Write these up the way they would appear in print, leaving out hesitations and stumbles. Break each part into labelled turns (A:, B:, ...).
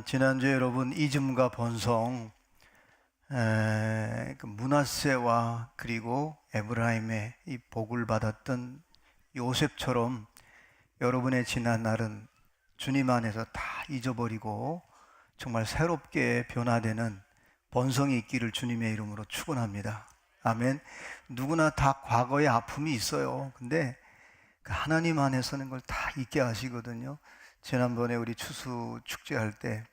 A: 지난주에 여러분 이즘과 번성, 그 므낫세와 그리고 에브라임의 이 복을 받았던 요셉처럼 여러분의 지난 날은 주님 안에서 다 잊어버리고 정말 새롭게 변화되는 번성이 있기를 주님의 이름으로 축원합니다. 아멘. 누구나 다 과거의 아픔이 있어요. 근데 그 하나님 안에서는 걸 다 잊게 하시거든요. 지난번에 우리 추수 축제할 때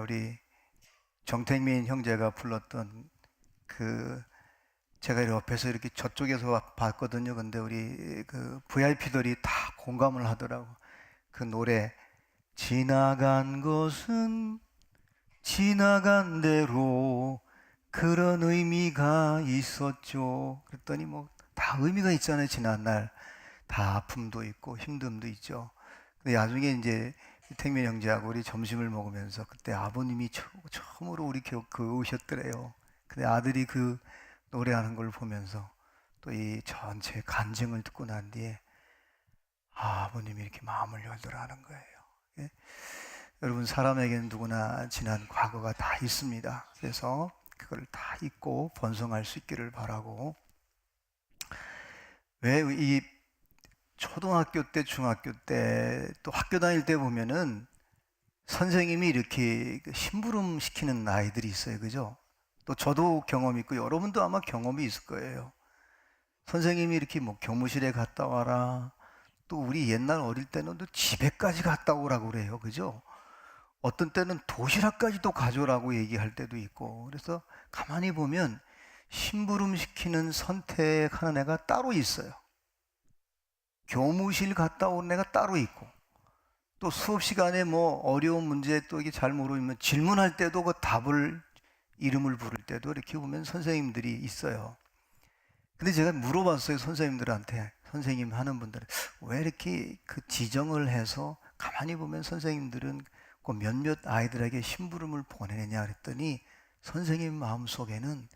A: 우리 정택민 형제가 불렀던 그 제가 옆에서 이렇게 저쪽에서 봤거든요. 근데 우리 그 VIP들이 다 공감을 하더라고. 그 노래 지나간 것은 지나간 대로 그런 의미가 있었죠. 그랬더니 뭐 다 의미가 있잖아요. 지난 날 다 아픔도 있고 힘듦도 있죠. 근데 나중에 이제 택민 형제하고 우리 점심을 먹으면서 그때 아버님이 처음으로 우리 오셨더래요. 근데 아들이 그 노래하는 걸 보면서 또 이 전체 간증을 듣고 난 뒤에 아버님이 이렇게 마음을 열더라 하는 거예요. 예? 여러분, 사람에게는 누구나 지난 과거가 다 있습니다. 그래서 그걸 다 잊고 번성할 수 있기를 바라고, 왜 이 초등학교 때, 중학교 때, 또 학교 다닐 때 보면은 선생님이 이렇게 심부름 시키는 아이들이 있어요. 그죠? 또 저도 경험이 있고 여러분도 아마 경험이 있을 거예요. 선생님이 이렇게 뭐 교무실에 갔다 와라. 또 우리 옛날 어릴 때는 또 집에까지 갔다 오라고 그래요. 그죠? 어떤 때는 도시락까지도 가져오라고 얘기할 때도 있고. 그래서 가만히 보면 심부름 시키는 선택하는 애가 따로 있어요. 교무실 갔다 온 애가 따로 있고, 또 수업 시간에 뭐 어려운 문제 또 이게 잘 모르면 질문할 때도 그 답을 이름을 부를 때도 이렇게 보면 선생님들이 있어요. 근데 제가 물어봤어요. 선생님들한테. 선생님 하는 분들은 왜 이렇게 그 지정을 해서 가만히 보면 선생님들은 그 몇몇 아이들에게 심부름을 보내느냐 그랬더니 선생님 마음속에는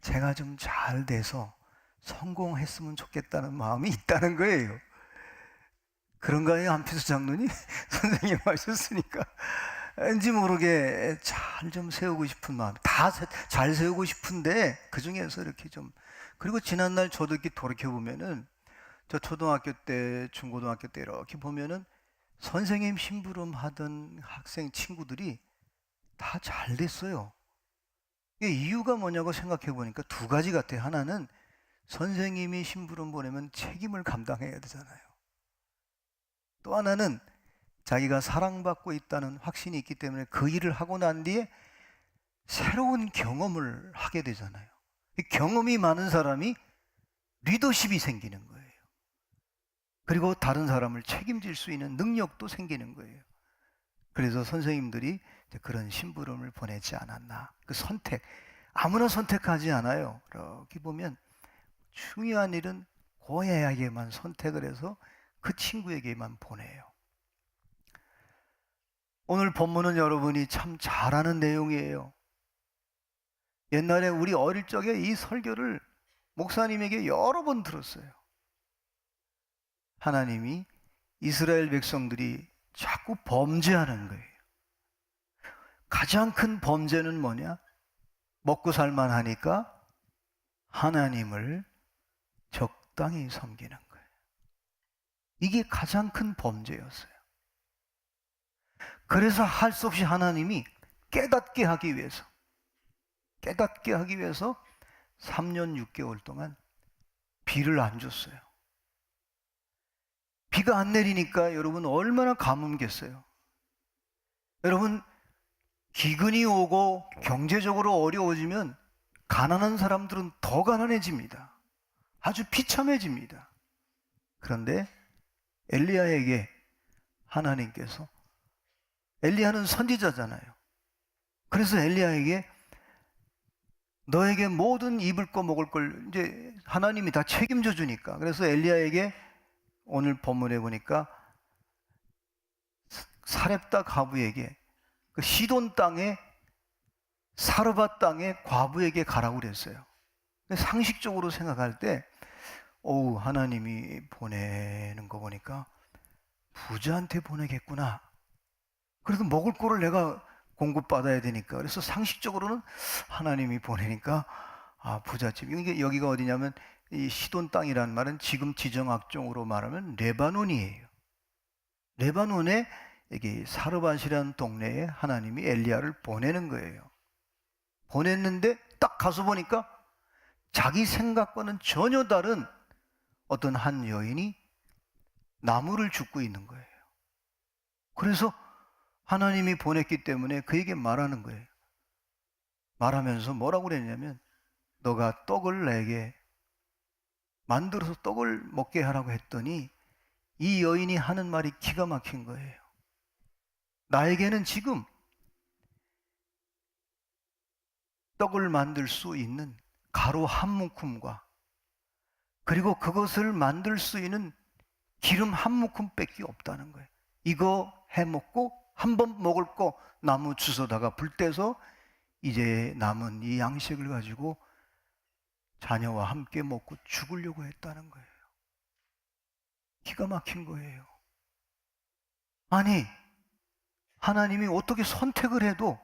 A: 제가 좀 잘 돼서 성공했으면 좋겠다는 마음이 있다는 거예요. 그런가요? 안피수 장로님? 선생님 하셨으니까 왠지 모르게 잘 좀 세우고 싶은 마음, 다 잘 세우고 싶은데 그 중에서 이렇게 좀, 그리고 지난날 저도 이렇게 돌이켜보면은 저 초등학교 때, 중고등학교 때 이렇게 보면은 선생님 심부름 하던 학생 친구들이 다 잘 됐어요. 이게 이유가 뭐냐고 생각해 보니까 두 가지 같아요. 하나는 선생님이 심부름 보내면 책임을 감당해야 되잖아요. 또 하나는 자기가 사랑받고 있다는 확신이 있기 때문에 그 일을 하고 난 뒤에 새로운 경험을 하게 되잖아요. 경험이 많은 사람이 리더십이 생기는 거예요. 그리고 다른 사람을 책임질 수 있는 능력도 생기는 거예요. 그래서 선생님들이 그런 심부름을 보내지 않았나. 그 선택, 아무나 선택하지 않아요. 이렇게 보면 중요한 일은 고애에게만 선택을 해서 그 친구에게만 보내요. 오늘 본문은 여러분이 참 잘 아는 내용이에요. 옛날에 우리 어릴 적에 이 설교를 목사님에게 여러 번 들었어요. 하나님이 이스라엘 백성들이 자꾸 범죄하는 거예요. 가장 큰 범죄는 뭐냐? 먹고 살만하니까 하나님을 적당히 섬기는 거예요. 이게 가장 큰 범죄였어요. 그래서 할 수 없이 하나님이 깨닫게 하기 위해서 3년 6개월 동안 비를 안 줬어요. 비가 안 내리니까 여러분 얼마나 가뭄겠어요. 여러분, 기근이 오고 경제적으로 어려워지면 가난한 사람들은 더 가난해집니다. 아주 비참해집니다. 그런데 엘리야에게 하나님께서, 엘리야는 선지자잖아요. 그래서 엘리야에게 너에게 모든 입을 거 먹을 걸 이제 하나님이 다 책임져 주니까, 그래서 엘리야에게 오늘 본문에 보니까 사렙다 과부에게, 그 시돈 땅에 사르밧 땅의 과부에게 가라고 그랬어요. 상식적으로 생각할 때 하나님이 보내는 거 보니까 부자한테 보내겠구나. 그래도 먹을 거를 내가 공급받아야 되니까. 그래서 상식적으로는 하나님이 보내니까 부잣집. 이게 여기가 어디냐면 이 시돈 땅이라는 말은 지금 지정학적으로 말하면 레바논이에요. 레바논에 여기 사르밧이라는 동네에 하나님이 엘리야를 보내는 거예요. 보냈는데 딱 가서 보니까 자기 생각과는 전혀 다른 어떤 한 여인이 나무를 줍고 있는 거예요. 그래서 하나님이 보냈기 때문에 그에게 말하는 거예요. 말하면서 뭐라고 그랬냐면 너가 떡을 내게 만들어서 떡을 먹게 하라고 했더니 이 여인이 하는 말이 기가 막힌 거예요. 나에게는 지금 떡을 만들 수 있는 가루 한 움큼과 그리고 그것을 만들 수 있는 기름 한 움큼밖에 없다는 거예요. 이거 해먹고 한 번 먹을 거 나무 주워다가 불 떼서 이제 남은 이 양식을 가지고 자녀와 함께 먹고 죽으려고 했다는 거예요. 기가 막힌 거예요. 아니, 하나님이 어떻게 선택을 해도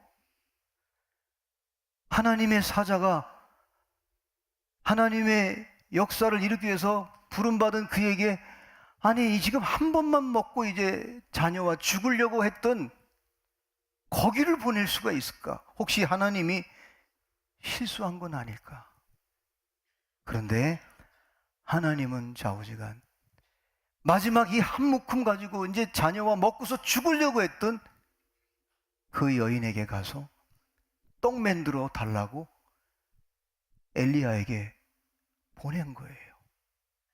A: 하나님의 사자가 하나님의 역사를 일으키기 위해서 부름받은 그에게 아니 지금 한 번만 먹고 이제 자녀와 죽으려고 했던 거기를 보낼 수가 있을까? 혹시 하나님이 실수한 건 아닐까? 그런데 하나님은 좌우지간 마지막 이 한 묶음 가지고 이제 자녀와 먹고서 죽으려고 했던 그 여인에게 가서 떡 만들어 달라고 엘리야에게 보낸 거예요.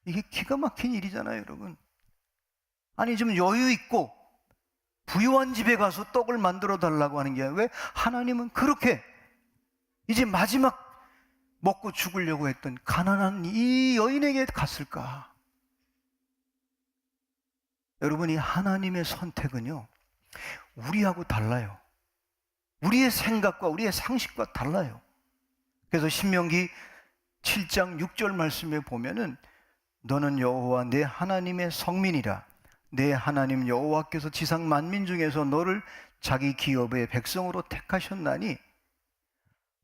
A: 이게 기가 막힌 일이잖아요, 여러분. 아니, 좀 여유 있고 부유한 집에 가서 떡을 만들어 달라고 하는 게 왜 하나님은 그렇게 이제 마지막 먹고 죽으려고 했던 가난한 이 여인에게 갔을까? 여러분, 이 하나님의 선택은요, 우리하고 달라요. 우리의 생각과 우리의 상식과 달라요. 그래서 신명기 7장 6절 말씀에 보면은 너는 여호와 내 하나님의 성민이라. 내 하나님 여호와께서 지상 만민 중에서 너를 자기 기업의 백성으로 택하셨나니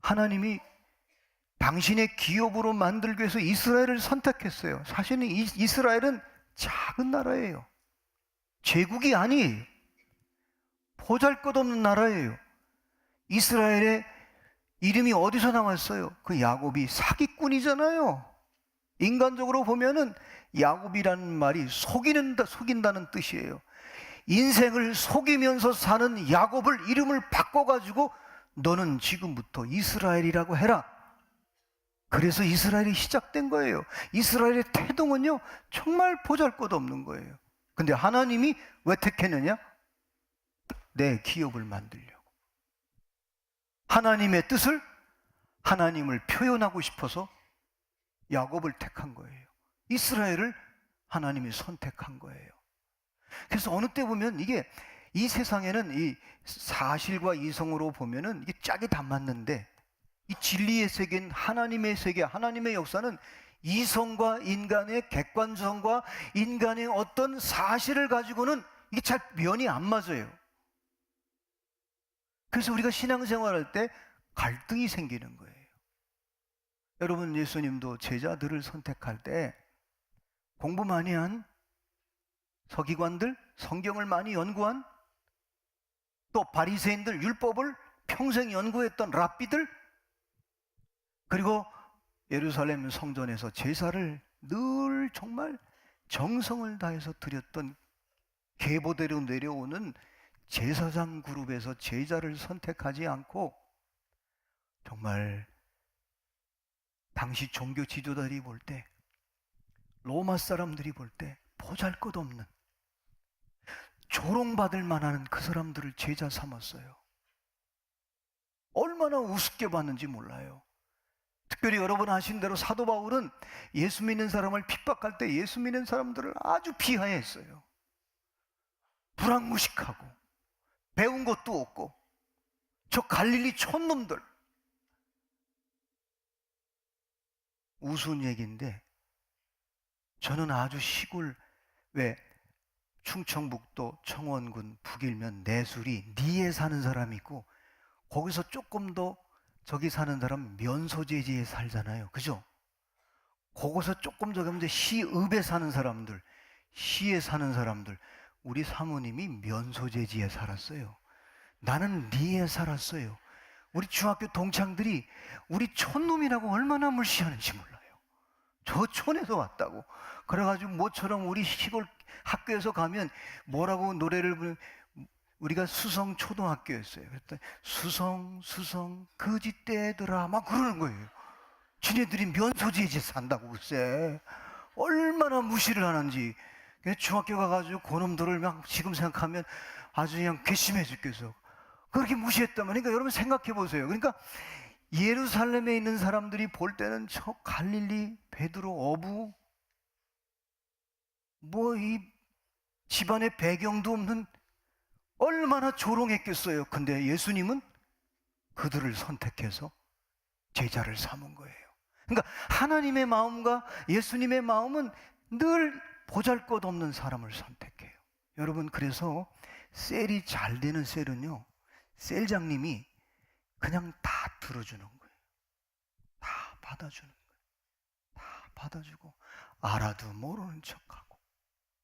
A: 하나님이 당신의 기업으로 만들기 위해서 이스라엘을 선택했어요. 사실은 이스라엘은 작은 나라예요. 제국이 아니에요. 보잘것없는 나라예요. 이스라엘의 이름이 어디서 나왔어요? 그 야곱이 사기꾼이잖아요. 인간적으로 보면은 야곱이라는 말이 속인다는 뜻이에요. 인생을 속이면서 사는 야곱을 이름을 바꿔가지고 너는 지금부터 이스라엘이라고 해라. 그래서 이스라엘이 시작된 거예요. 이스라엘의 태동은요 정말 보잘것없는 거예요. 근데 하나님이 왜 택했느냐? 내 기업을 만들려고. 하나님의 뜻을 하나님을 표현하고 싶어서 야곱을 택한 거예요. 이스라엘을 하나님이 선택한 거예요. 그래서 어느 때 보면 이게 이 세상에는 이 사실과 이성으로 보면은 이게 짝이 다 맞는데 이 진리의 세계인 하나님의 세계, 하나님의 역사는 이성과 인간의 객관성과 인간의 어떤 사실을 가지고는 이게 잘 면이 안 맞아요. 그래서 우리가 신앙생활할 때 갈등이 생기는 거예요. 여러분, 예수님도 제자들을 선택할 때 공부 많이 한 서기관들, 성경을 많이 연구한 또 바리새인들, 율법을 평생 연구했던 랍비들, 그리고 예루살렘 성전에서 제사를 늘 정말 정성을 다해서 드렸던 계보대로 내려오는 제사장 그룹에서 제자를 선택하지 않고 정말 당시 종교 지도자들이 볼 때, 로마 사람들이 볼 때 보잘것없는 조롱받을 만한 그 사람들을 제자 삼았어요. 얼마나 우습게 봤는지 몰라요. 특별히 여러분 아신 대로 사도 바울은 예수 믿는 사람을 핍박할 때 예수 믿는 사람들을 아주 비하했어요. 불황무식하고 배운 것도 없고 저 갈릴리 촌놈들. 우스운 얘기인데 저는 아주 시골 왜 충청북도 청원군 북일면 내술이 니에 사는 사람이 있고, 거기서 조금 더 저기 사는 사람 면소재지에 살잖아요. 그죠? 거기서 조금 더 가면 이제 시읍에 사는 사람들, 시에 사는 사람들. 우리 사모님이 면소재지에 살았어요. 나는 리에 살았어요. 우리 중학교 동창들이 우리 촌놈이라고 얼마나 물시하는지 몰라요. 저 촌에서 왔다고. 그래가지고 모처럼 우리 시골 학교에서 가면 뭐라고 노래를 부르면, 우리가 수성 초등학교였어요. 그랬더니 수성 거짓대더라 막 그러는 거예요. 지네들이 면소재지에 산다고 글쎄. 얼마나 무시를 하는지. 중학교 가가지고 그놈들을 막 지금 생각하면 아주 그냥 괘씸해 죽겠어. 그렇게 무시했단 말이에요. 그러니까 여러분 생각해 보세요. 그러니까 예루살렘에 있는 사람들이 볼 때는 저 갈릴리, 베드로, 어부, 뭐 이 집안의 배경도 없는 얼마나 조롱했겠어요. 근데 예수님은 그들을 선택해서 제자를 삼은 거예요. 그러니까 하나님의 마음과 예수님의 마음은 늘 보잘것없는 사람을 선택해요. 여러분, 그래서 셀이 잘 되는 셀은요, 셀장님이 그냥 다 들어주는 거예요. 다 받아주는 거예요. 다 받아주고 알아도 모르는 척하고.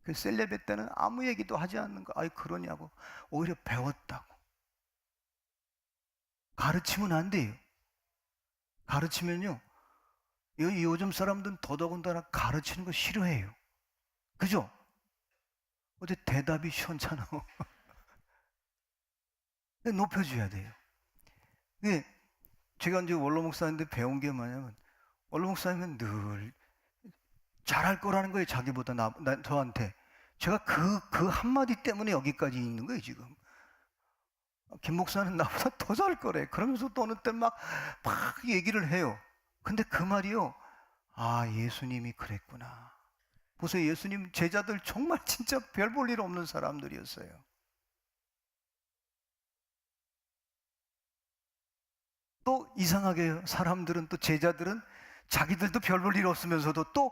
A: 그 셀레베 때는 아무 얘기도 하지 않는 거. 아이 그러냐고. 오히려 배웠다고. 가르치면 안 돼요. 가르치면요, 요즘 사람들은 더더군다나 가르치는 거 싫어해요. 그죠? 어제 대답이 시원찮아. 높여줘야 돼요. 네, 제가 이제 원로 목사인데 배운 게 뭐냐면, 원로 목사님은 늘 잘할 거라는 거예요. 자기보다 저한테. 제가 그 한마디 때문에 여기까지 있는 거예요, 지금. 김 목사는 나보다 더 잘 거래. 그러면서 또 어느 때 막 얘기를 해요. 근데 그 말이요, 아, 예수님이 그랬구나. 보세요, 예수님 제자들 정말 진짜 별 볼 일 없는 사람들이었어요. 또 이상하게 사람들은, 또 제자들은 자기들도 별 볼 일 없으면서도 또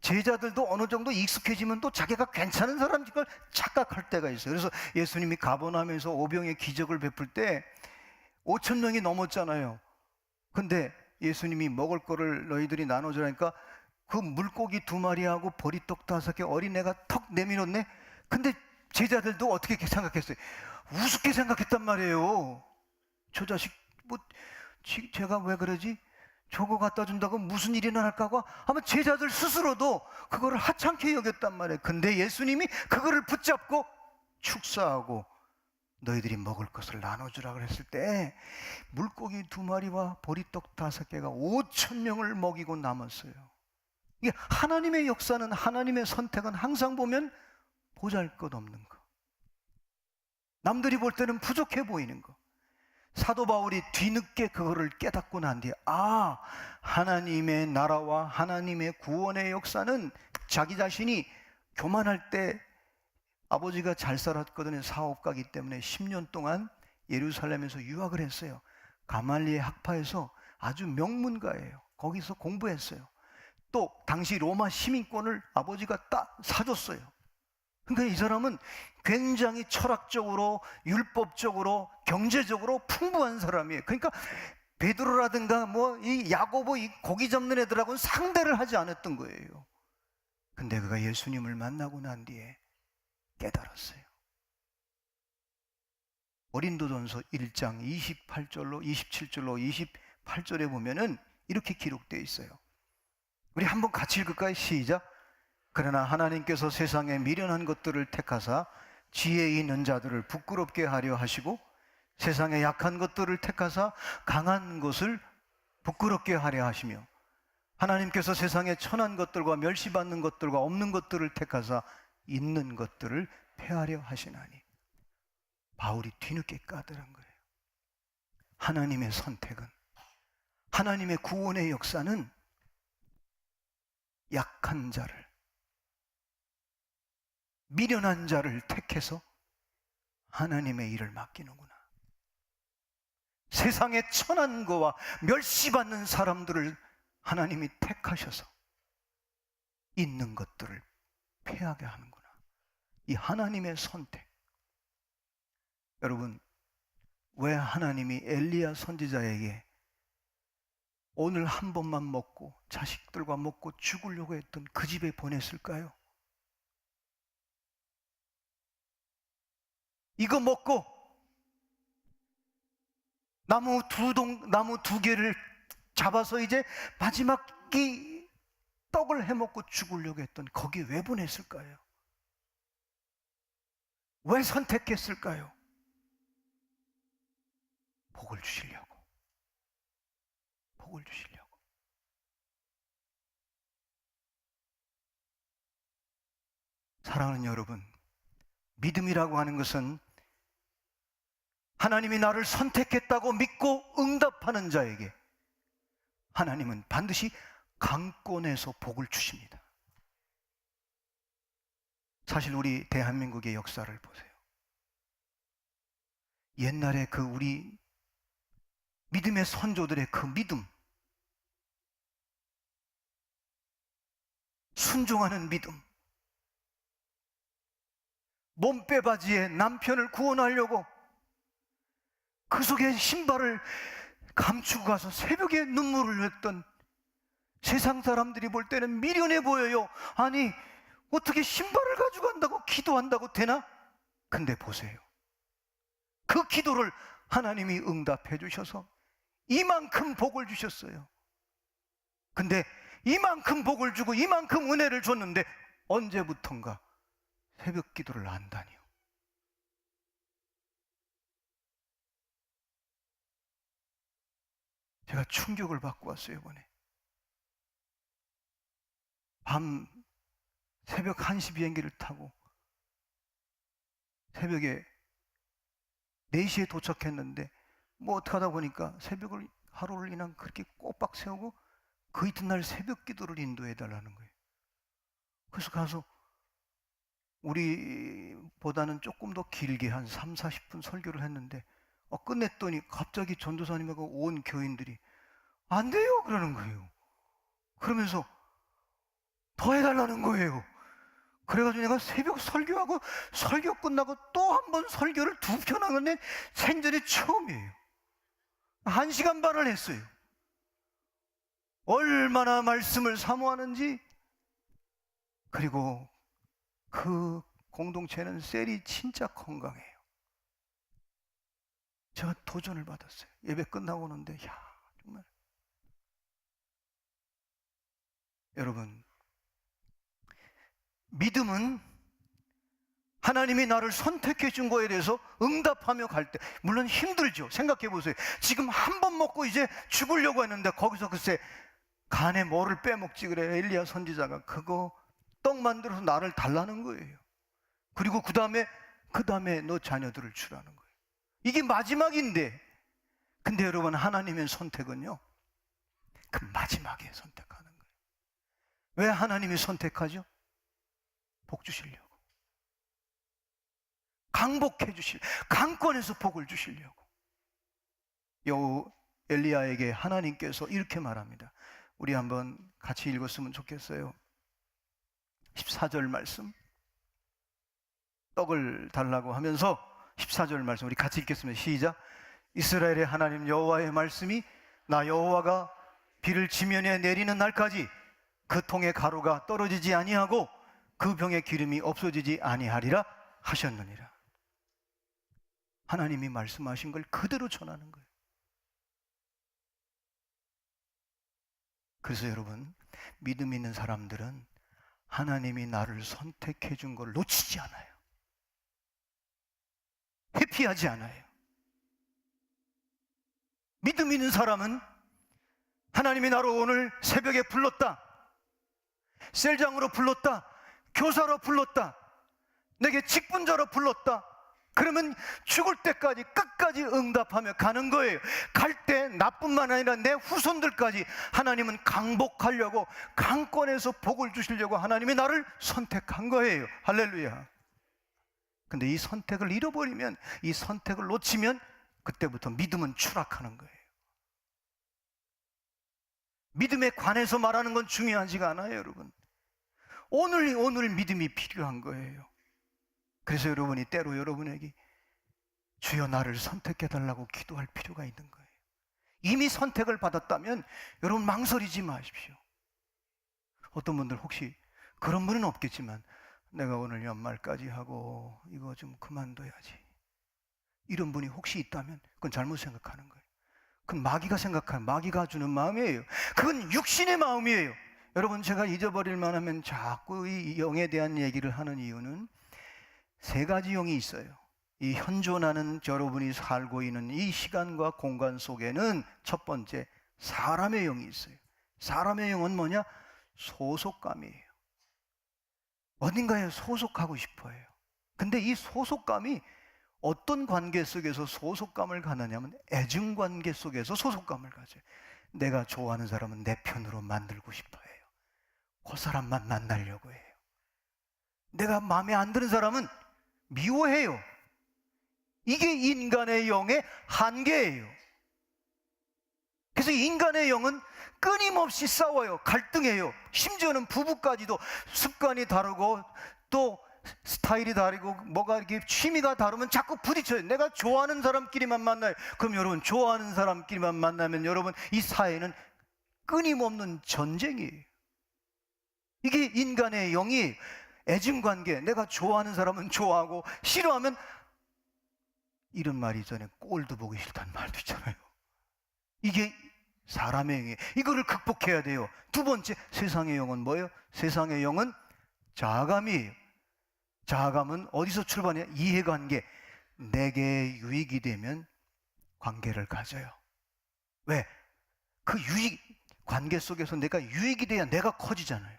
A: 제자들도 어느 정도 익숙해지면 또 자기가 괜찮은 사람인 걸 착각할 때가 있어요. 그래서 예수님이 가버나움에서 오병의 기적을 베풀 때 5천 명이 넘었잖아요. 근데 예수님이 먹을 거를 너희들이 나눠주라니까 그 물고기 2마리하고 보리떡 5개 어린애가 턱 내밀었네. 근데 제자들도 어떻게 생각했어요? 우습게 생각했단 말이에요. 저 자식 뭐 제가 왜 그러지? 저거 갖다 준다고 무슨 일이 날까 하고 아마 제자들 스스로도 그거를 하찮게 여겼단 말이에요. 근데 예수님이 그거를 붙잡고 축사하고 너희들이 먹을 것을 나눠주라 그랬을 때 물고기 2마리와 보리떡 5개가 5천 명을 먹이고 남았어요. 이게 하나님의 역사는, 하나님의 선택은 항상 보면 보잘것없는 거, 남들이 볼 때는 부족해 보이는 거. 사도 바울이 뒤늦게 그거를 깨닫고 난 뒤에, 아, 하나님의 나라와 하나님의 구원의 역사는 자기 자신이 교만할 때, 아버지가 잘 살았거든요. 사업가이기 때문에 10년 동안 예루살렘에서 유학을 했어요. 가말리엘 학파에서 아주 명문가예요. 거기서 공부했어요. 또 당시 로마 시민권을 아버지가 딱 사줬어요. 그러니까 이 사람은 굉장히 철학적으로, 율법적으로, 경제적으로 풍부한 사람이에요. 그러니까 베드로라든가 뭐 이 야고보, 이 고기 잡는 애들하고는 상대를 하지 않았던 거예요. 근데 그가 예수님을 만나고 난 뒤에 깨달았어요. 고린도전서 1장 28절로 27절로 28절에 보면은 이렇게 기록되어 있어요. 우리 한번 같이 읽을까요? 시작. 그러나 하나님께서 세상에 미련한 것들을 택하사 지혜 있는 자들을 부끄럽게 하려 하시고 세상에 약한 것들을 택하사 강한 것을 부끄럽게 하려 하시며 하나님께서 세상에 천한 것들과 멸시받는 것들과 없는 것들을 택하사 있는 것들을 폐하려 하시나니. 바울이 뒤늦게 까들은 거예요. 하나님의 선택은, 하나님의 구원의 역사는 약한 자를, 미련한 자를 택해서 하나님의 일을 맡기는구나. 세상에 천한 거와 멸시받는 사람들을 하나님이 택하셔서 있는 것들을 폐하게 하는구나. 이 하나님의 선택. 여러분, 왜 하나님이 엘리야 선지자에게 오늘 한 번만 먹고 자식들과 먹고 죽으려고 했던 그 집에 보냈을까요? 이거 먹고 나무 두 개를 잡아서 이제 마지막 이 떡을 해먹고 죽으려고 했던 거기에 왜 보냈을까요? 왜 선택했을까요? 복을 주시려고. 복을 주시려고. 사랑하는 여러분, 믿음이라고 하는 것은 하나님이 나를 선택했다고 믿고 응답하는 자에게 하나님은 반드시 강권에서 복을 주십니다. 사실 우리 대한민국의 역사를 보세요. 옛날에 그 우리 믿음의 선조들의 그 믿음, 순종하는 믿음, 몸빼바지에 남편을 구원하려고 그 속에 신발을 감추고 가서 새벽에 눈물을 흘렸던, 세상 사람들이 볼 때는 미련해 보여요. 아니, 어떻게 신발을 가져간다고 기도한다고 되나? 근데 보세요, 그 기도를 하나님이 응답해 주셔서 이만큼 복을 주셨어요. 근데 이만큼 복을 주고 이만큼 은혜를 줬는데 언제부턴가 새벽 기도를 안 다녀요. 제가 충격을 받고 왔어요. 이번에 밤 새벽 1시 비행기를 타고 새벽에 4시에 도착했는데 뭐 어떻게 하다 보니까 새벽을 하루를 그냥 그렇게 꼬박 세우고 그 이튿날 새벽 기도를 인도해 달라는 거예요. 그래서 가서 우리보다는 조금 더 길게 한 3, 40분 설교를 했는데 끝냈더니 갑자기 전도사님하고 온 교인들이 안 돼요 그러는 거예요. 그러면서 더 해달라는 거예요. 그래가지고 내가 새벽 설교하고 설교 끝나고 또 한 번 설교를 2편 하는데 생전에 처음이에요. 1시간 반을 했어요. 얼마나 말씀을 사모하는지. 그리고 그 공동체는 셀이 진짜 건강해요. 제가 도전을 받았어요. 예배 끝나고 오는데 정말 여러분, 믿음은 하나님이 나를 선택해 준 거에 대해서 응답하며 갈 때, 물론 힘들죠. 생각해 보세요. 지금 한 번 먹고 이제 죽으려고 했는데 거기서 글쎄 간에 뭐를 빼먹지 그래. 엘리야 선지자가 그거 떡 만들어서 나를 달라는 거예요. 그리고 그 다음에 너 자녀들을 주라는 거예요. 이게 마지막인데, 근데 여러분, 하나님의 선택은요, 그 마지막에 선택하는 거예요. 왜 하나님이 선택하죠? 복 주시려고. 강복해 주시려고. 강권에서 복을 주시려고. 여우 엘리야에게 하나님께서 이렇게 말합니다. 우리 한번 같이 읽었으면 좋겠어요. 14절 말씀. 떡을 달라고 하면서 14절 말씀 우리 같이 읽겠습니다. 시작. 이스라엘의 하나님 여호와의 말씀이 나 여호와가 비를 지면에 내리는 날까지 그 통의 가루가 떨어지지 아니하고 그 병의 기름이 없어지지 아니하리라 하셨느니라. 하나님이 말씀하신 걸 그대로 전하는 거예요. 그래서 여러분, 믿음 있는 사람들은 하나님이 나를 선택해 준 걸 놓치지 않아요. 회피하지 않아요. 믿음 있는 사람은 하나님이 나를 오늘 새벽에 불렀다, 셀장으로 불렀다, 교사로 불렀다, 내게 직분자로 불렀다, 그러면 죽을 때까지 끝까지 응답하며 가는 거예요. 갈 때 나뿐만 아니라 내 후손들까지 하나님은 강복하려고, 강권에서 복을 주시려고 하나님이 나를 선택한 거예요. 할렐루야. 근데 이 선택을 잃어버리면, 이 선택을 놓치면 그때부터 믿음은 추락하는 거예요. 믿음에 관해서 말하는 건 중요하지가 않아요, 여러분. 오늘 믿음이 필요한 거예요. 그래서 여러분이 때로 여러분에게 주여 나를 선택해달라고 기도할 필요가 있는 거예요. 이미 선택을 받았다면 여러분 망설이지 마십시오. 어떤 분들 혹시 그런 분은 없겠지만 내가 오늘 연말까지 하고 이거 좀 그만둬야지, 이런 분이 혹시 있다면 그건 잘못 생각하는 거예요. 그건 마귀가 주는 마음이에요. 그건 육신의 마음이에요. 여러분, 제가 잊어버릴 만하면 자꾸 이 영에 대한 얘기를 하는 이유는 세 가지 영이 있어요. 이 현존하는 여러분이 살고 있는 이 시간과 공간 속에는 첫 번째 사람의 영이 있어요. 사람의 영은 뭐냐? 소속감이에요. 어딘가에 소속하고 싶어해요. 근데 이 소속감이 어떤 관계 속에서 소속감을 갖느냐면 애증관계 속에서 소속감을 가져요. 내가 좋아하는 사람은 내 편으로 만들고 싶어 해요. 그 사람만 만나려고 해요. 내가 마음에 안 드는 사람은 미워해요. 이게 인간의 영의 한계예요. 그래서 인간의 영은 끊임없이 싸워요. 갈등해요. 심지어는 부부까지도 습관이 다르고 또 스타일이 다르고 뭐가 이렇게 취미가 다르면 자꾸 부딪혀요. 내가 좋아하는 사람끼리만 만나요. 그럼 여러분, 좋아하는 사람끼리만 만나면 여러분, 이 사회는 끊임없는 전쟁이에요. 이게 인간의 영이 애증관계. 내가 좋아하는 사람은 좋아하고 싫어하면, 이런 말이 전에 꼴도 보기 싫다는 말도 있잖아요. 이게 사람의 영이에요. 이거를 극복해야 돼요. 두 번째, 세상의 영은 뭐예요? 세상의 영은 자아감이에요. 자아감은 어디서 출발해요? 이해관계. 내게 유익이 되면 관계를 가져요. 왜? 그 유익, 관계 속에서 내가 유익이 돼야 내가 커지잖아요.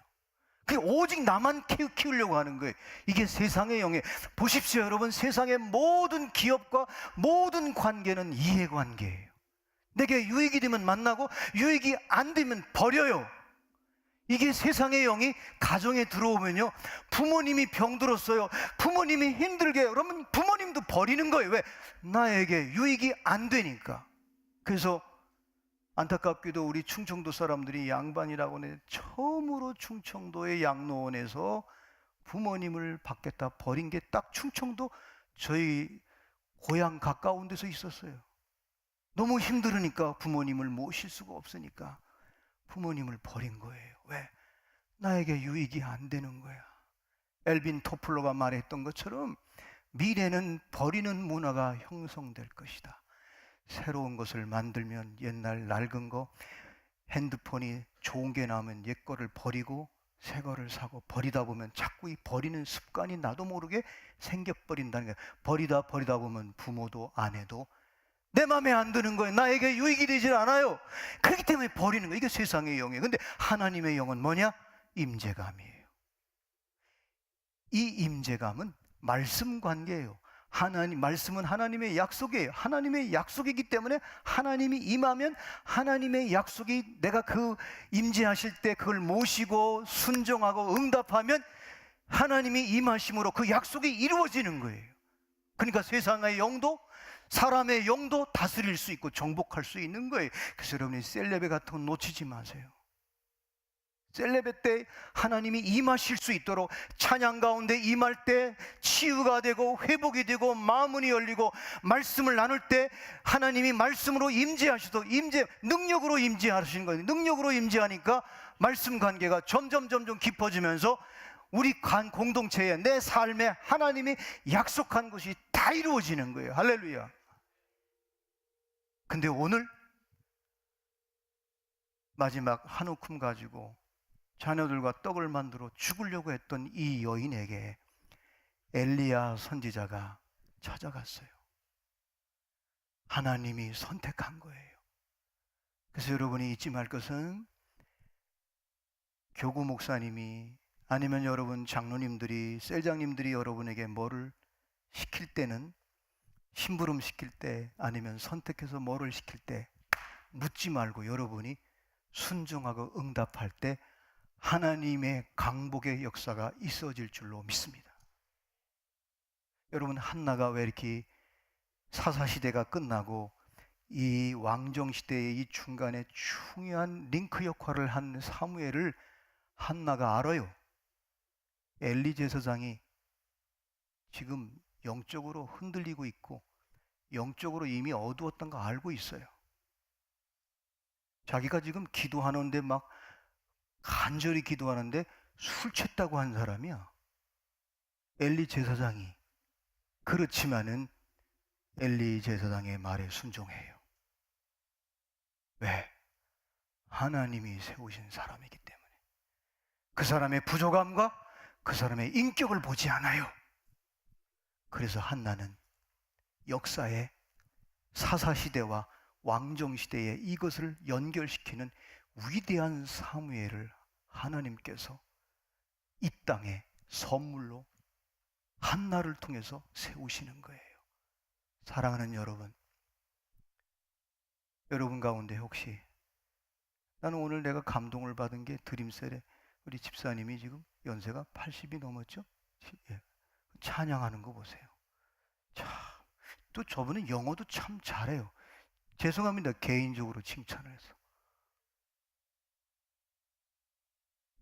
A: 그 오직 나만 키우려고 하는 거예요. 이게 세상의 영이에요. 보십시오, 여러분. 세상의 모든 기업과 모든 관계는 이해관계예요. 내게 유익이 되면 만나고 유익이 안 되면 버려요. 이게 세상의 영이 가정에 들어오면요, 부모님이 병들었어요, 부모님이 힘들게 해요. 그러면 부모님도 버리는 거예요. 왜? 나에게 유익이 안 되니까. 그래서 안타깝게도 우리 충청도 사람들이 양반이라고 해 처음으로 충청도의 양로원에서 부모님을 받겠다 버린 게 딱 충청도 저희 고향 가까운 데서 있었어요. 너무 힘들으니까 부모님을 모실 수가 없으니까 부모님을 버린 거예요. 왜? 나에게 유익이 안 되는 거야. 엘빈 토플러가 말했던 것처럼 미래는 버리는 문화가 형성될 것이다. 새로운 것을 만들면 옛날 낡은 거, 핸드폰이 좋은 게 나오면 옛 거를 버리고 새 거를 사고, 버리다 보면 자꾸 이 버리는 습관이 나도 모르게 생겨버린다는 거예요. 버리다 보면 부모도 아내도 내 마음에 안 드는 거예요. 나에게 유익이 되질 않아요. 그렇기 때문에 버리는 거예요. 이게 세상의 영이에요. 근데 하나님의 영은 뭐냐? 임재감이에요. 이 임재감은 말씀 관계예요. 말씀은 하나님의 약속이에요. 하나님의 약속이기 때문에 하나님이 임하면 하나님의 약속이, 내가 그 임재하실 때 그걸 모시고 순종하고 응답하면 하나님이 임하심으로 그 약속이 이루어지는 거예요. 그러니까 세상의 영도 사람의 영도 다스릴 수 있고 정복할 수 있는 거예요. 그래서 여러분이 셀레베 같은 건 놓치지 마세요. 셀레베 때 하나님이 임하실 수 있도록, 찬양 가운데 임할 때 치유가 되고 회복이 되고 마음문이 열리고 말씀을 나눌 때 하나님이 말씀으로 임재하시도록, 능력으로 임재하시는 거예요. 능력으로 임재하니까 말씀 관계가 점점 깊어지면서 우리 공동체에, 내 삶에 하나님이 약속한 것이 다 이루어지는 거예요. 할렐루야. 근데 오늘 마지막 한 움큼 가지고 자녀들과 떡을 만들어 죽으려고 했던 이 여인에게 엘리야 선지자가 찾아갔어요. 하나님이 선택한 거예요. 그래서 여러분이 잊지 말 것은, 교구 목사님이 아니면 여러분 장로님들이, 셀장님들이 여러분에게 뭐를 시킬 때는, 심부름 시킬 때 아니면 선택해서 뭐를 시킬 때 묻지 말고 여러분이 순종하고 응답할 때 하나님의 강복의 역사가 있어질 줄로 믿습니다. 여러분, 한나가 왜 이렇게 사사시대가 끝나고 이 왕정시대의 이 중간에 중요한 링크 역할을 한 사무엘을 한나가 알아요. 엘리 제사장이 지금 영적으로 흔들리고 있고 영적으로 이미 어두웠던 거 알고 있어요. 자기가 지금 기도하는데 막 간절히 기도하는데 술 취했다고 한 사람이야. 엘리 제사장이. 그렇지만은 엘리 제사장의 말에 순종해요. 왜? 하나님이 세우신 사람이기 때문에. 그 사람의 부족함과 그 사람의 인격을 보지 않아요. 그래서 한나는 역사의 사사시대와 왕정시대에 이것을 연결시키는 위대한 사무엘을 하나님께서 이 땅에 선물로 한나를 통해서 세우시는 거예요. 사랑하는 여러분, 여러분 가운데 혹시 나는 오늘 내가 감동을 받은 게 드림셀에 우리 집사님이 지금 연세가 80이 넘었죠? 예. 찬양하는 거 보세요. 참, 또 저분은 영어도 참 잘해요. 죄송합니다. 개인적으로 칭찬을 해서.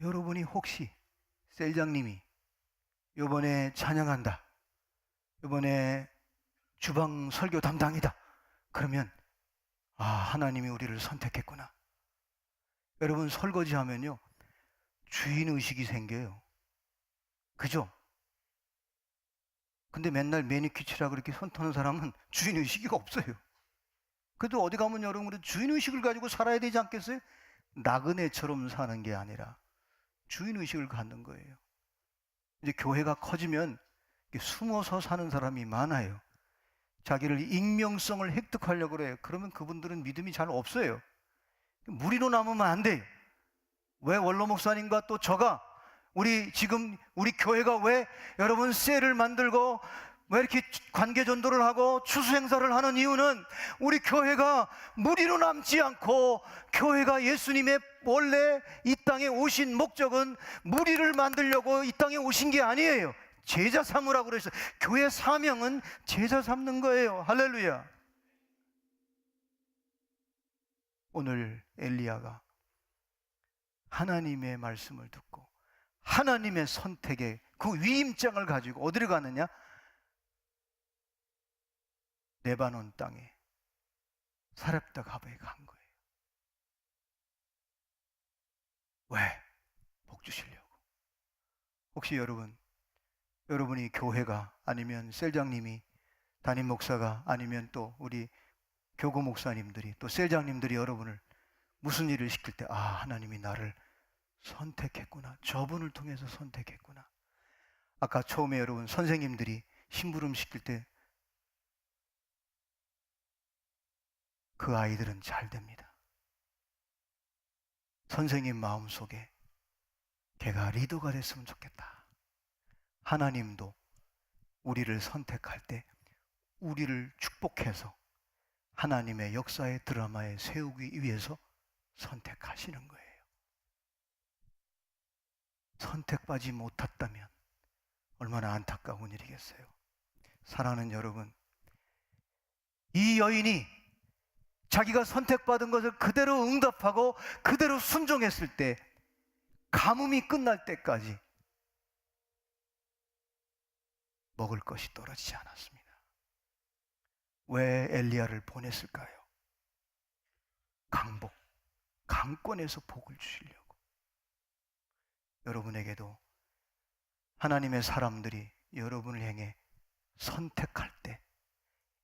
A: 여러분이 혹시 셀장님이 이번에 찬양한다, 이번에 주방 설교 담당이다, 그러면 아, 하나님이 우리를 선택했구나. 여러분 설거지 하면요 주인의식이 생겨요. 그죠? 근데 맨날 매니큐 칠하고 그렇게 손 터는 사람은 주인의식이 없어요. 그래도 어디 가면 여러분 주인의식을 가지고 살아야 되지 않겠어요? 나그네처럼 사는 게 아니라 주인의식을 갖는 거예요. 이제 교회가 커지면 숨어서 사는 사람이 많아요. 자기를 익명성을 획득하려고 그래요. 그러면 그분들은 믿음이 잘 없어요. 무리로 남으면 안 돼요. 왜 원로 목사님과 또 저가 지금 우리 교회가 왜 여러분 셀을 만들고 왜 이렇게 관계 전도를 하고 추수 행사를 하는 이유는 우리 교회가 무리로 남지 않고 교회가 예수님의 원래 이 땅에 오신 목적은 무리를 만들려고 이 땅에 오신 게 아니에요. 제자 삼으라고 그랬어요. 교회 사명은 제자 삼는 거예요. 할렐루야. 오늘 엘리야가 하나님의 말씀을 듣고 하나님의 선택의 그 위임장을 가지고 어디를 가느냐? 레바논 땅에 사렙다 가브에 간 거예요. 왜? 복 주시려고. 혹시 여러분이 교회가 아니면 셀장님이 담임 목사가 아니면 또 우리 교구 목사님들이 또 셀장님들이 여러분을 무슨 일을 시킬 때 하나님이 나를 선택했구나. 저분을 통해서 선택했구나. 아까 처음에 여러분 선생님들이 심부름 시킬 때 그 아이들은 잘 됩니다. 선생님 마음속에 걔가 리더가 됐으면 좋겠다. 하나님도 우리를 선택할 때 우리를 축복해서 하나님의 역사의 드라마에 세우기 위해서 선택하시는 거예요. 선택받지 못했다면 얼마나 안타까운 일이겠어요. 사랑하는 여러분, 이 여인이 자기가 선택받은 것을 그대로 응답하고 그대로 순종했을 때 가뭄이 끝날 때까지 먹을 것이 떨어지지 않았습니다. 왜 엘리야를 보냈을까요? 강권에서 복을 주시려고. 여러분에게도 하나님의 사람들이 여러분을 향해 선택할 때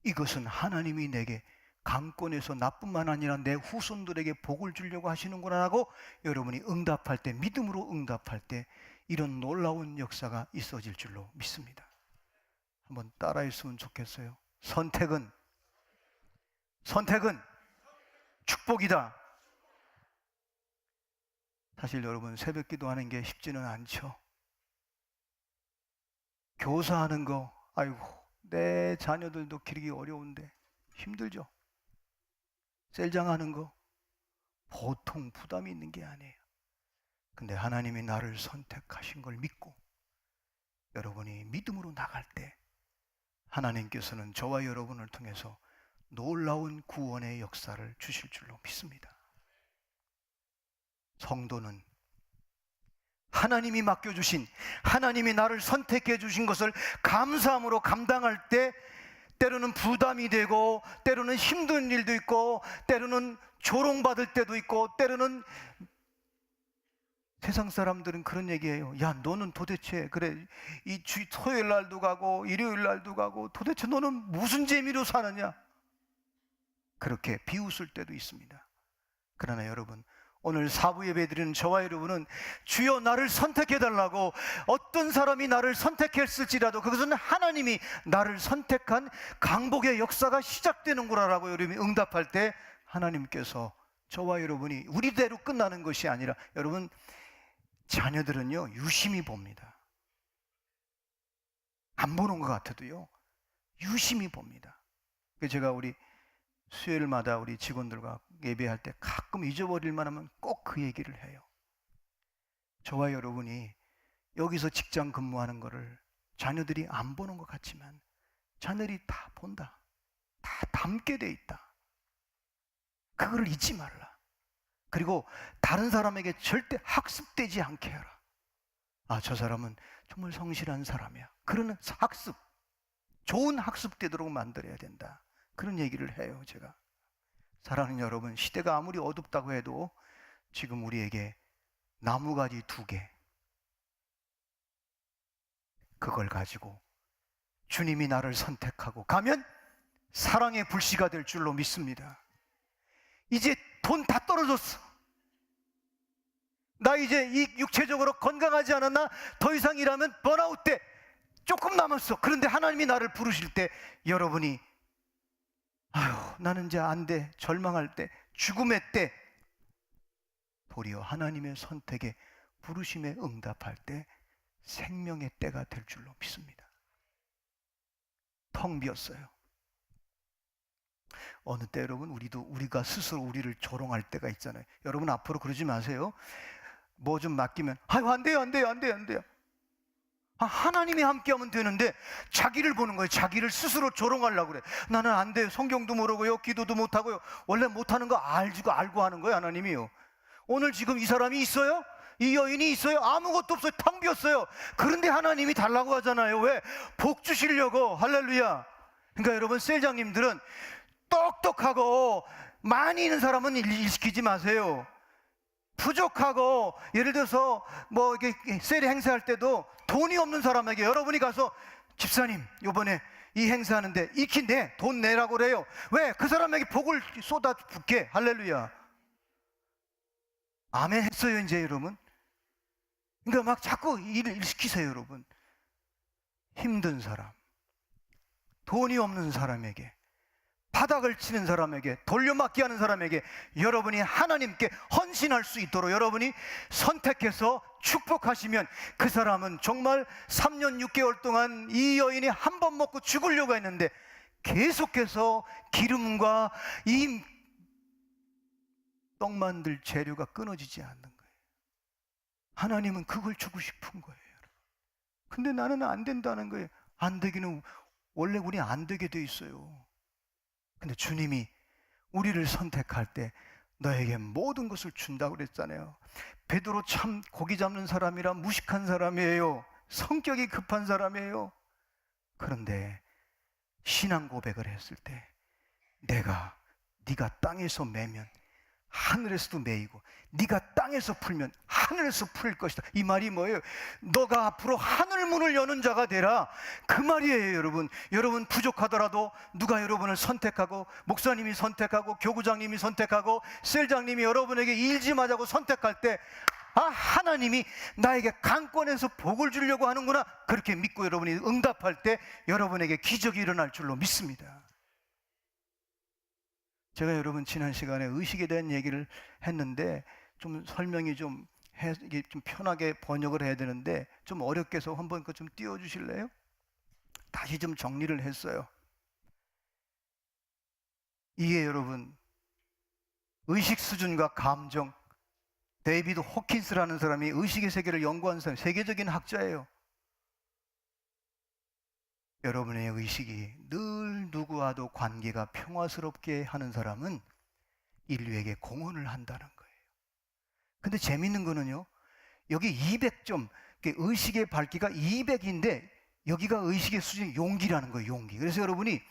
A: 이것은 하나님이 내게 강권에서 나뿐만 아니라 내 후손들에게 복을 주려고 하시는구나 하고 여러분이 응답할 때, 믿음으로 응답할 때 이런 놀라운 역사가 있어질 줄로 믿습니다. 한번 따라했으면 좋겠어요. 선택은 축복이다. 사실 여러분 새벽 기도하는 게 쉽지는 않죠. 교사하는 거, 아이고 내 자녀들도 기르기 어려운데 힘들죠. 셀장하는 거 보통 부담이 있는 게 아니에요. 근데 하나님이 나를 선택하신 걸 믿고 여러분이 믿음으로 나갈 때 하나님께서는 저와 여러분을 통해서 놀라운 구원의 역사를 주실 줄로 믿습니다. 성도는 하나님이 맡겨주신, 하나님이 나를 선택해 주신 것을 감사함으로 감당할 때 때로는 부담이 되고, 때로는 힘든 일도 있고, 때로는 조롱받을 때도 있고, 때로는 세상 사람들은 그런 얘기해요. 야, 너는 도대체 그래 이 토요일 날도 가고 일요일 날도 가고 도대체 너는 무슨 재미로 사느냐? 그렇게 비웃을 때도 있습니다. 그러나 여러분, 오늘 사부 예배 드리는 저와 여러분은 주여 나를 선택해 달라고, 어떤 사람이 나를 선택했을지라도 그것은 하나님이 나를 선택한 강복의 역사가 시작되는구나라고 여러분이 응답할 때 하나님께서 저와 여러분이 우리대로 끝나는 것이 아니라, 여러분 자녀들은요 유심히 봅니다. 안 보는 것 같아도요 유심히 봅니다. 제가 우리 수요일마다 우리 직원들과 예배할 때 가끔 잊어버릴만 하면 꼭 그 얘기를 해요. 저와 여러분이 여기서 직장 근무하는 거를 자녀들이 안 보는 것 같지만 자녀들이 다 본다. 다 담게 돼 있다. 그거를 잊지 말라. 그리고 다른 사람에게 절대 학습되지 않게 해라. 아, 저 사람은 정말 성실한 사람이야. 그러는 학습, 좋은 학습되도록 만들어야 된다. 그런 얘기를 해요, 제가. 사랑하는 여러분, 시대가 아무리 어둡다고 해도 지금 우리에게 나무가지 2개, 그걸 가지고 주님이 나를 선택하고 가면 사랑의 불씨가 될 줄로 믿습니다. 이제 돈 다 떨어졌어. 나 이제 이 육체적으로 건강하지 않았나? 더 이상 일하면 번아웃 때 조금 남았어. 그런데 하나님이 나를 부르실 때 여러분이 아유, 나는 이제 안 돼. 절망할 때, 죽음의 때, 도리어 하나님의 선택에, 부르심에 응답할 때 생명의 때가 될 줄로 믿습니다. 텅 비었어요. 어느 때 여러분, 우리가 스스로 우리를 조롱할 때가 있잖아요. 여러분 앞으로 그러지 마세요. 뭐 좀 맡기면 아유, 안 돼요. 하나님이 함께하면 되는데 자기를 보는 거예요. 자기를 스스로 조롱하려고 그래. 나는 안 돼요. 성경도 모르고요, 기도도 못하고요. 원래 못하는 거 알고 하는 거예요, 하나님이요. 오늘 지금 이 사람이 있어요? 이 여인이 있어요? 아무것도 없어요. 텅 비었어요. 그런데 하나님이 달라고 하잖아요. 왜? 복 주시려고. 할렐루야. 그러니까 여러분, 셀장님들은 똑똑하고 많이 있는 사람은 일 시키지 마세요. 부족하고, 예를 들어서 뭐 이렇게 셀 행사할 때도 돈이 없는 사람에게 여러분이 가서 집사님, 요번에 이 행사하는데 익히 돈 내라고 그래요. 왜? 그 사람에게 복을 쏟아붓게. 할렐루야. 아멘 했어요, 이제 여러분. 그러니까 막 자꾸 일을 시키세요, 여러분. 힘든 사람, 돈이 없는 사람에게, 바닥을 치는 사람에게, 돌려막기 하는 사람에게 여러분이 하나님께 헌신할 수 있도록 여러분이 선택해서 축복하시면, 그 사람은 정말 3년 6개월 동안 이 여인이 한 번 먹고 죽으려고 했는데 계속해서 기름과 이 떡 만들 재료가 끊어지지 않는 거예요. 하나님은 그걸 주고 싶은 거예요. 근데 나는 안 된다는 거예요. 안 되기는 원래 우리 안 되게 돼 있어요. 근데 주님이 우리를 선택할 때 너에게 모든 것을 준다고 그랬잖아요. 베드로 참 고기 잡는 사람이라 무식한 사람이에요. 성격이 급한 사람이에요. 그런데 신앙 고백을 했을 때, 네가 땅에서 매면 하늘에서도 매이고, 네가 땅에서 풀면 하늘에서 풀 것이다. 이 말이 뭐예요? 너가 앞으로 하늘 문을 여는 자가 되라, 그 말이에요. 여러분 부족하더라도 누가 여러분을 선택하고, 목사님이 선택하고, 교구장님이 선택하고, 셀장님이 여러분에게 일짐하자고 선택할 때, 아, 하나님이 나에게 강권에서 복을 주려고 하는구나, 그렇게 믿고 여러분이 응답할 때 여러분에게 기적이 일어날 줄로 믿습니다. 제가 여러분 지난 시간에 의식에 대한 얘기를 했는데 좀 설명이 좀 편하게 번역을 해야 되는데 좀 어렵게 해서 한번 그거 좀 띄워주실래요? 다시 좀 정리를 했어요. 이게 여러분, 의식 수준과 감정, 데이비드 호킨스라는 사람이 의식의 세계를 연구한 사람, 세계적인 학자예요. 여러분의 의식이 늘 누구와도 관계가 평화스럽게 하는 사람은 인류에게 공헌을 한다는 거예요. 근데 재밌는 거는요, 여기 200점, 의식의 밝기가 200인데 여기가 의식의 수준이 용기라는 거예요. 용기. 그래서 여러분이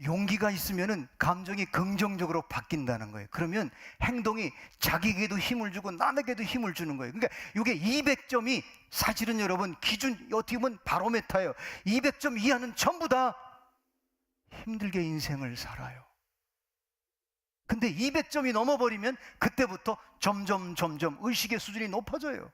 A: 용기가 있으면은 감정이 긍정적으로 바뀐다는 거예요. 그러면 행동이 자기에게도 힘을 주고 남에게도 힘을 주는 거예요. 그러니까 이게 200점이 사실은 여러분 기준, 어떻게 보면 바로메타예요. 200점 이하는 전부 다 힘들게 인생을 살아요. 근데 200점이 넘어버리면 그때부터 점점 의식의 수준이 높아져요.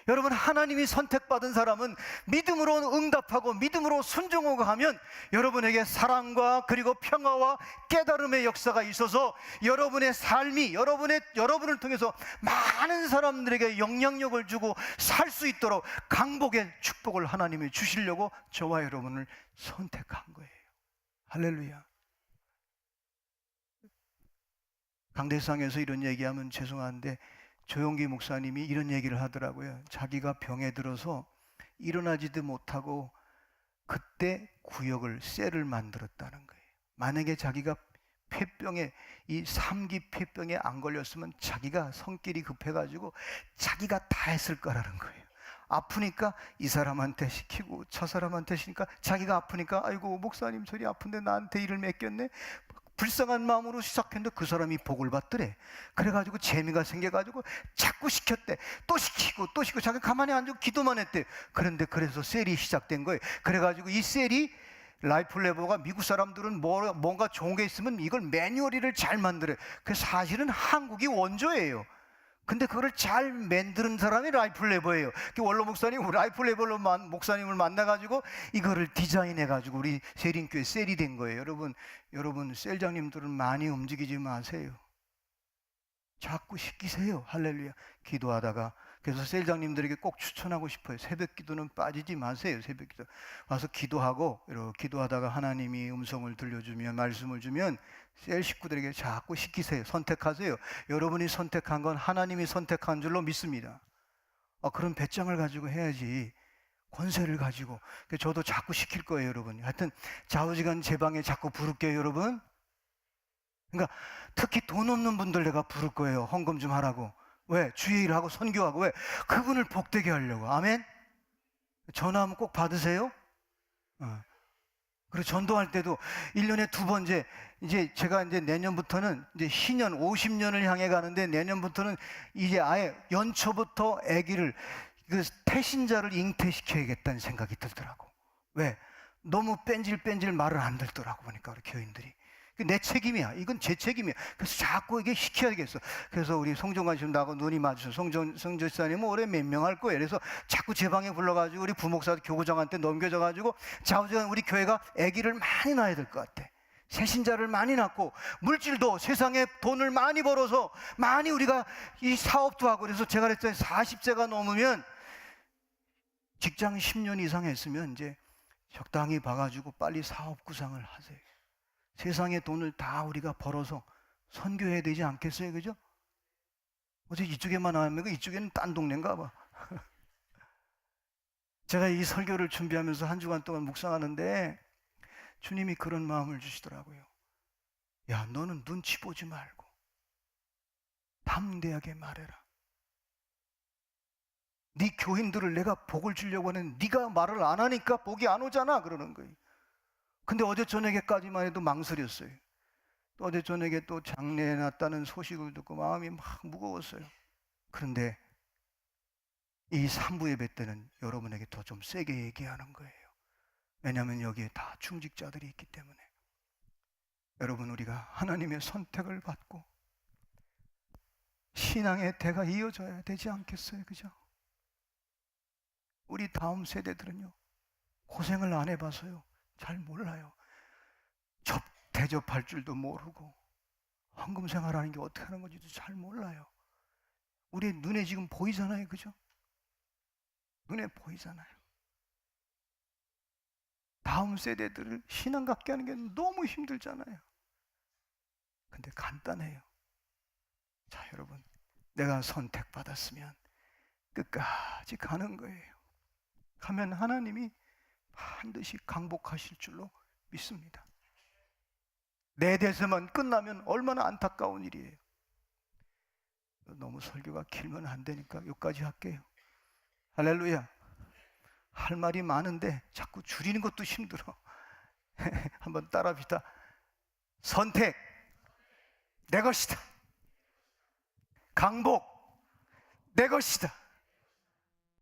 A: 여러분, 하나님이 선택받은 사람은 믿음으로 응답하고 믿음으로 순종하고 하면 여러분에게 사랑과 그리고 평화와 깨달음의 역사가 있어서 여러분의 삶이 여러분을 통해서 많은 사람들에게 영향력을 주고 살 수 있도록 강복의 축복을 하나님이 주시려고 저와 여러분을 선택한 거예요. 할렐루야. 강대상에서 이런 얘기하면 죄송한데 조용기 목사님이 이런 얘기를 하더라고요. 자기가 병에 들어서 일어나지도 못하고 그때 구역을, 셀을 만들었다는 거예요. 만약에 자기가 폐병에, 이 3기 폐병에 안 걸렸으면 자기가 성질이 급해가지고 자기가 다 했을 거라는 거예요. 아프니까 이 사람한테 시키고 저 사람한테 시키니까 자기가 아프니까 아이고 목사님 저리 아픈데 나한테 일을 맡겼네, 불쌍한 마음으로 시작했는데 그 사람이 복을 받더래. 그래가지고 재미가 생겨가지고 자꾸 시켰대. 또 시키고 또 시키고 자기 가만히 앉고 기도만 했대. 그래서 셀이 시작된 거예요. 그래가지고 이 셀이, 라이프 레버가 미국 사람들은 뭔가 좋은 게 있으면 이걸 매뉴얼을 잘 만들어요. 그래서 사실은 한국이 원조예요. 근데 그거를 잘 만드는 사람이 라이프 레버예요. 원로 목사님, 라이프 레버로 목사님을 만나가지고 이거를 디자인해가지고 우리 세린교회 셀이 된 거예요. 여러분 셀장님들은 많이 움직이지 마세요. 자꾸 시키세요. 할렐루야. 기도하다가, 그래서 셀장님들에게 꼭 추천하고 싶어요. 새벽 기도는 빠지지 마세요. 새벽 기도 와서 기도하고, 이렇게 기도하다가 하나님이 음성을 들려주면, 말씀을 주면 셀 식구들에게 자꾸 시키세요. 선택하세요. 여러분이 선택한 건 하나님이 선택한 줄로 믿습니다. 그런 배짱을 가지고 해야지, 권세를 가지고. 저도 자꾸 시킬 거예요, 여러분. 하여튼 좌우지간 제 방에 자꾸 부를게요, 여러분. 그러니까 특히 돈 없는 분들 내가 부를 거예요. 헌금 좀 하라고. 왜? 주의 일하고 선교하고. 왜? 그분을 복되게 하려고. 아멘? 전화하면 꼭 받으세요. 그리고 전도할 때도 1년에 2번, 이제 제가 이제 내년부터는 이제 신년 50년을 향해 가는데, 내년부터는 이제 아예 연초부터 아기를, 그 태신자를 잉태시켜야겠다는 생각이 들더라고. 왜? 너무 뺀질뺀질 말을 안 듣더라고 보니까 우리 교인들이. 내 책임이야. 이건 제 책임이야. 그래서 자꾸 이게 시켜야겠어. 그래서 우리 송정관 씨는 나하고 눈이 마주쳐. 성전사님은 올해 몇 명 할 거예요. 그래서 자꾸 제 방에 불러가지고 우리 부목사 교구장한테 넘겨져가지고 좌우지간 우리 교회가 아기를 많이 낳아야 될 것 같아. 새신자를 많이 낳고, 물질도 세상에 돈을 많이 벌어서 많이 우리가 이 사업도 하고. 그래서 제가 그랬어요. 40세가 넘으면, 직장 10년 이상 했으면 이제 적당히 봐가지고 빨리 사업 구상을 하세요. 세상의 돈을 다 우리가 벌어서 선교해야 되지 않겠어요? 그죠? 어제 이쪽에만 하면 이쪽에는 딴 동네인가 봐. 제가 이 설교를 준비하면서 한 주간 동안 묵상하는데 주님이 그런 마음을 주시더라고요. 야, 너는 눈치 보지 말고 담대하게 말해라. 네 교인들을 내가 복을 주려고 하는, 네가 말을 안 하니까 복이 안 오잖아, 그러는 거예요. 근데 어제 저녁에까지만 해도 망설였어요. 또 어제 저녁에 또 장례해 놨다는 소식을 듣고 마음이 막 무거웠어요. 그런데 이 3부 예배 때는 여러분에게 더 좀 세게 얘기하는 거예요. 왜냐하면 여기에 다 중직자들이 있기 때문에. 여러분, 우리가 하나님의 선택을 받고 신앙의 대가 이어져야 되지 않겠어요? 그죠? 우리 다음 세대들은요, 고생을 안 해봐서요, 잘 몰라요. 대접할 줄도 모르고 헌금 생활하는 게 어떻게 하는 건지도 잘 몰라요. 우리 눈에 지금 보이잖아요. 그죠? 눈에 보이잖아요. 다음 세대들을 신앙 갖게 하는 게 너무 힘들잖아요. 근데 간단해요. 자, 여러분, 내가 선택받았으면 끝까지 가는 거예요. 가면 하나님이 반드시 강복하실 줄로 믿습니다. 내 대세만 끝나면 얼마나 안타까운 일이에요. 너무 설교가 길면 안 되니까 여기까지 할게요. 할렐루야. 할 말이 많은데 자꾸 줄이는 것도 힘들어. 한번 따라합시다. 선택, 내 것이다. 강복, 내 것이다.